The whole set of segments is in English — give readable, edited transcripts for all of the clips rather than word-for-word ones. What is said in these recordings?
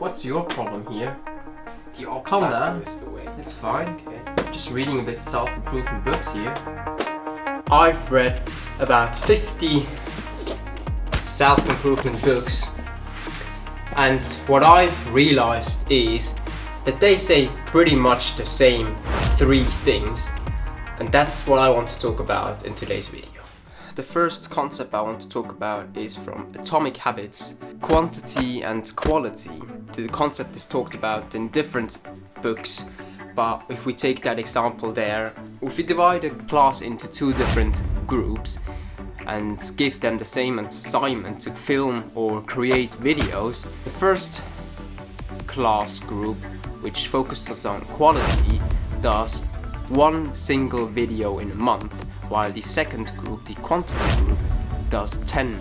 What's your problem here? The obstacle is the way. It's fine. Okay. Just reading a bit self-improvement books here. I've read about 50 self-improvement books, and what I've realized is that they say pretty much the same 3 things, and that's what I want to talk about in today's video. The first concept I want to talk about is from Atomic Habits: quantity and quality. The concept is talked about in different books, but if we take that example there, if we divide a class into 2 different groups and give them the same assignment to film or create videos, the first class group, which focuses on quality, does 1 single video in a month, while the second group, the quantity group, does 10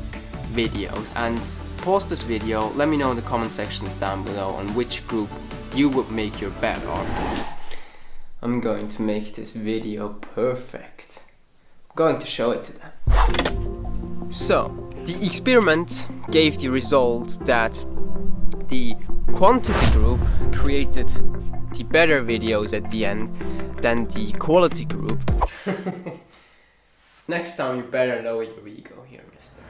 videos. And pause this video, let me know in the comment sections down below on which group you would make your bet on. I'm going to make this video perfect. I'm going to show it to them. So, the experiment gave the result that the quantity group created the better videos at the end than the quality group. Next time you better lower your ego here, mister.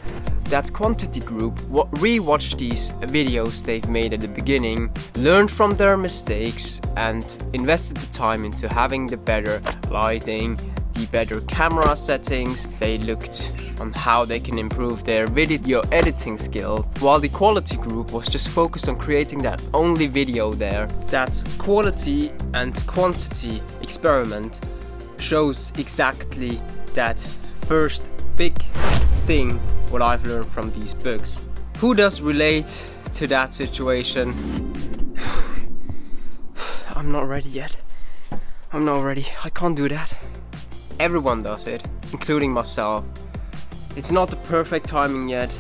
That quantity group re-watched these videos they've made at the beginning, learned from their mistakes, and invested the time into having the better lighting, the better camera settings. They looked on how they can improve their video editing skills, while the quality group was just focused on creating that only video there. That quality and quantity experiment shows exactly that first big thing what I've learned from these books. Who does relate to that situation? I'm not ready yet. I'm not ready. I can't do that. Everyone does it, including myself. It's not the perfect timing yet.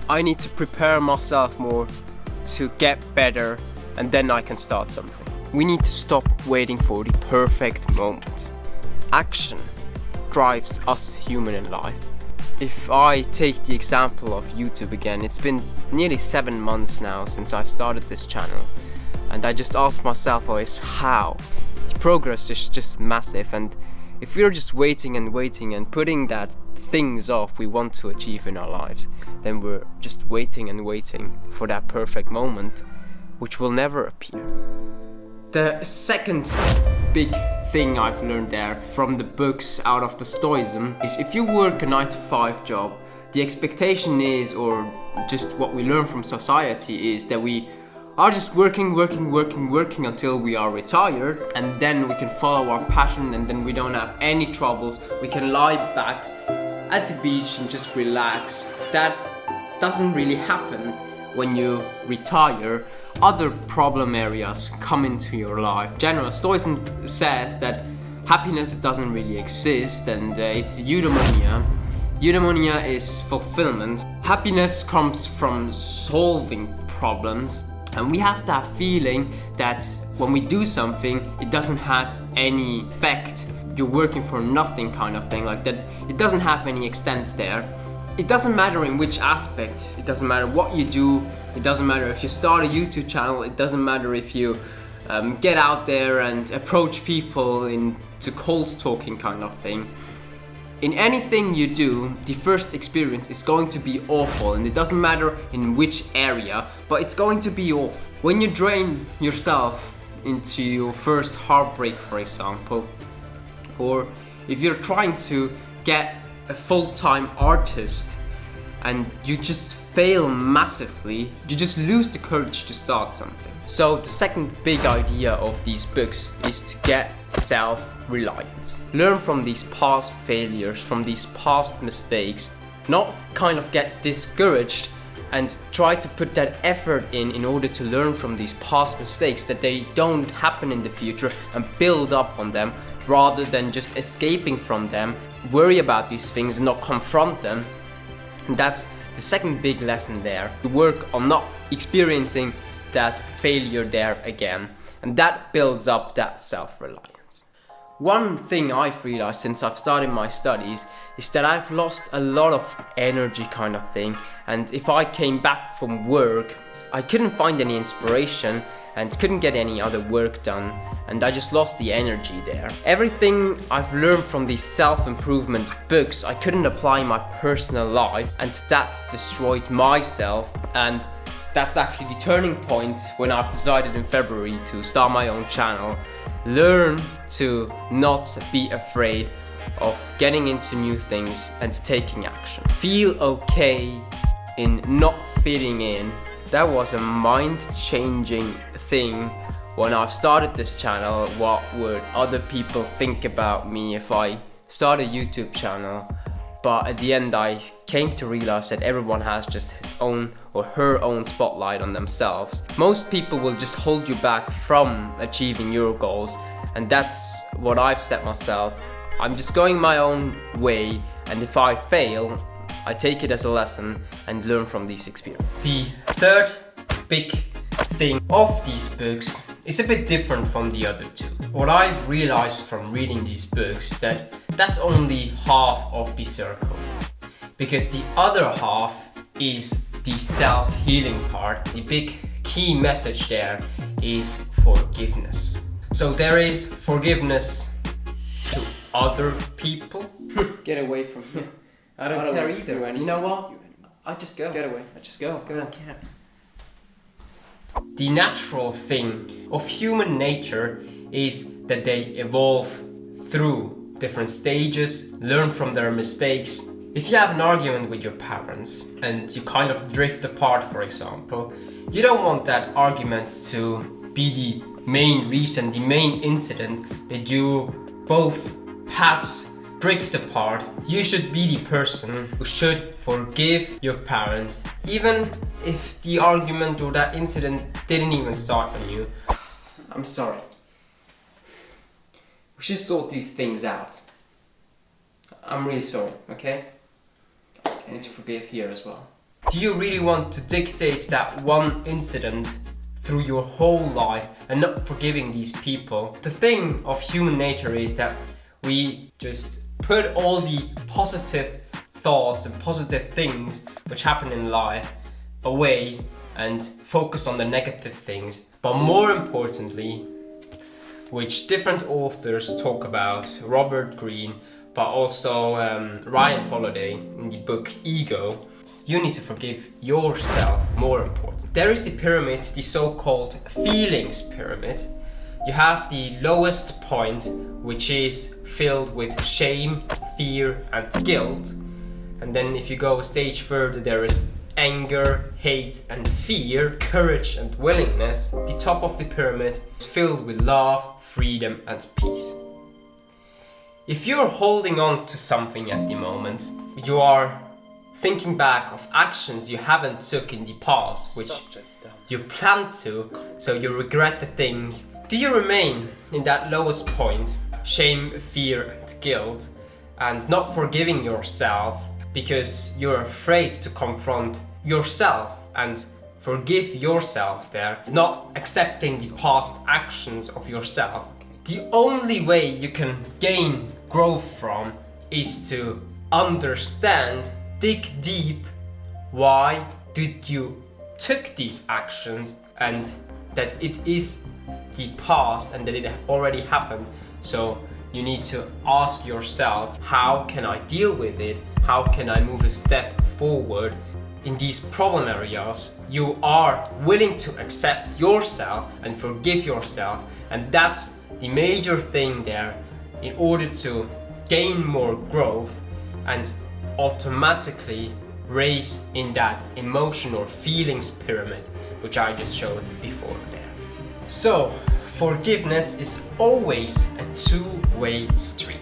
I need to prepare myself more to get better, and then I can start something. We need to stop waiting for the perfect moment. Action drives us human in life. If I take the example of YouTube again, it's been nearly 7 months now since I've started this channel, and I just ask myself always how. The progress is just massive, and if we're just waiting and waiting and putting that things off we want to achieve in our lives, then we're just waiting and waiting for that perfect moment, which will never appear. The second big thing I've learned there from the books out of the Stoicism is if you work a 9-to-5 job, the expectation is, or just what we learn from society is, that we are just working until we are retired, and then we can follow our passion, and then we don't have any troubles. We can lie back at the beach and just relax. That doesn't really happen when you retire. Other problem areas come into your life. General Stoicism says that happiness doesn't really exist, and it's eudaimonia. Eudaimonia is fulfillment. Happiness comes from solving problems, and we have that feeling that when we do something, it doesn't have any effect. You're working for nothing kind of thing, like that. It doesn't have any extent there. It doesn't matter in which aspect, it doesn't matter what you do, it doesn't matter if you start a YouTube channel, it doesn't matter if you get out there and approach people into cold talking kind of thing. In anything you do, the first experience is going to be awful, and it doesn't matter in which area, but it's going to be awful. When you drain yourself into your first heartbreak, for example, or if you're trying to get a full-time artist and you just fail massively, you just lose the courage to start something. So the second big idea of these books is to get self-reliance. Learn from these past failures, from these past mistakes, not kind of get discouraged, and try to put that effort in order to learn from these past mistakes, that they don't happen in the future, and build up on them rather than just escaping from them. Worry about these things and not confront them. And that's the second big lesson there. To work on not experiencing that failure there again, and that builds up that self-reliance. One thing I've realized since I've started my studies is that I've lost a lot of energy kind of thing, and if I came back from work, I couldn't find any inspiration and couldn't get any other work done, and I just lost the energy there. Everything I've learned from these self-improvement books I couldn't apply in my personal life, and that destroyed myself, and that's actually the turning point when I've decided in February to start my own channel. Learn to not be afraid of getting into new things and taking action. Feel okay in not fitting in. That was a mind-changing thing when I've started this channel. What would other people think about me if I start a YouTube channel? But at the end I came to realize that everyone has just his own or her own spotlight on themselves. Most people will just hold you back from achieving your goals, and that's what I've set myself. I'm just going my own way, and if I fail, I take it as a lesson and learn from these experiences. The third big thing of these books is a bit different from the other two. What I've realized from reading these books that's only half of the circle, because the other half is the self-healing part. The big key message there is forgiveness. So there is forgiveness to other people. Get away from here. I don't care either. You know what? I just go. Get away. I just go. I don't care. The natural thing of human nature is that they evolve through different stages, learn from their mistakes. If you have an argument with your parents and you kind of drift apart, for example, you don't want that argument to be the main reason, the main incident that you both paths drift apart. You should be the person who should forgive your parents, even if the argument or that incident didn't even start on you. I'm sorry. We should sort these things out. I'm really sorry, okay? I need to forgive here as well. Do you really want to dictate that one incident through your whole life and not forgiving these people? The thing of human nature is that we just put all the positive thoughts and positive things which happen in life away and focus on the negative things. But more importantly, which different authors talk about, Robert Greene, but also Ryan Holiday in the book Ego, you need to forgive yourself, more important. There is the pyramid, the so-called feelings pyramid. You have the lowest point, which is filled with shame, fear and guilt. And then if you go a stage further, there is anger, hate and fear, courage and willingness. The top of the pyramid is filled with love, freedom and peace. If you're holding on to something at the moment, you are thinking back of actions you haven't took in the past, which you planned to, so you regret the things. Do you remain in that lowest point, shame, fear and guilt, and not forgiving yourself because you're afraid to confront yourself and forgive yourself there, not accepting the past actions of yourself? The only way you can gain growth from is to understand, dig deep, why did you took these actions, and that it is the past and that it already happened. So you need to ask yourself, how can I deal with it? How can I move a step forward? In these problem areas, you are willing to accept yourself and forgive yourself, and that's the major thing there in order to gain more growth and automatically raise in that emotion or feelings pyramid which I just showed before there. So forgiveness is always a two-way street.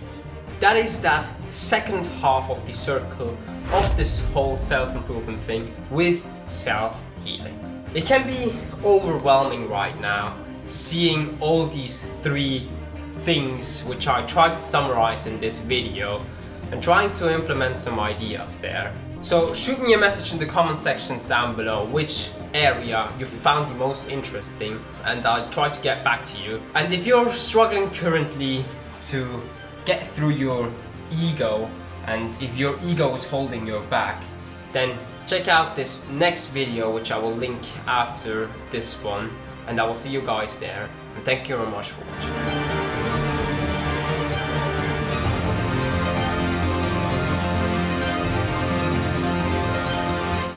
That is that second half of the circle of this whole self-improvement thing with self-healing. It can be overwhelming right now seeing all these three things which I tried to summarize in this video and trying to implement some ideas there. So shoot me a message in the comment sections down below which area you found the most interesting, and I'll try to get back to you. And if you're struggling currently to get through your ego, and if your ego is holding you back, then check out this next video, which I will link after this one, and I will see you guys there, and thank you very much for watching.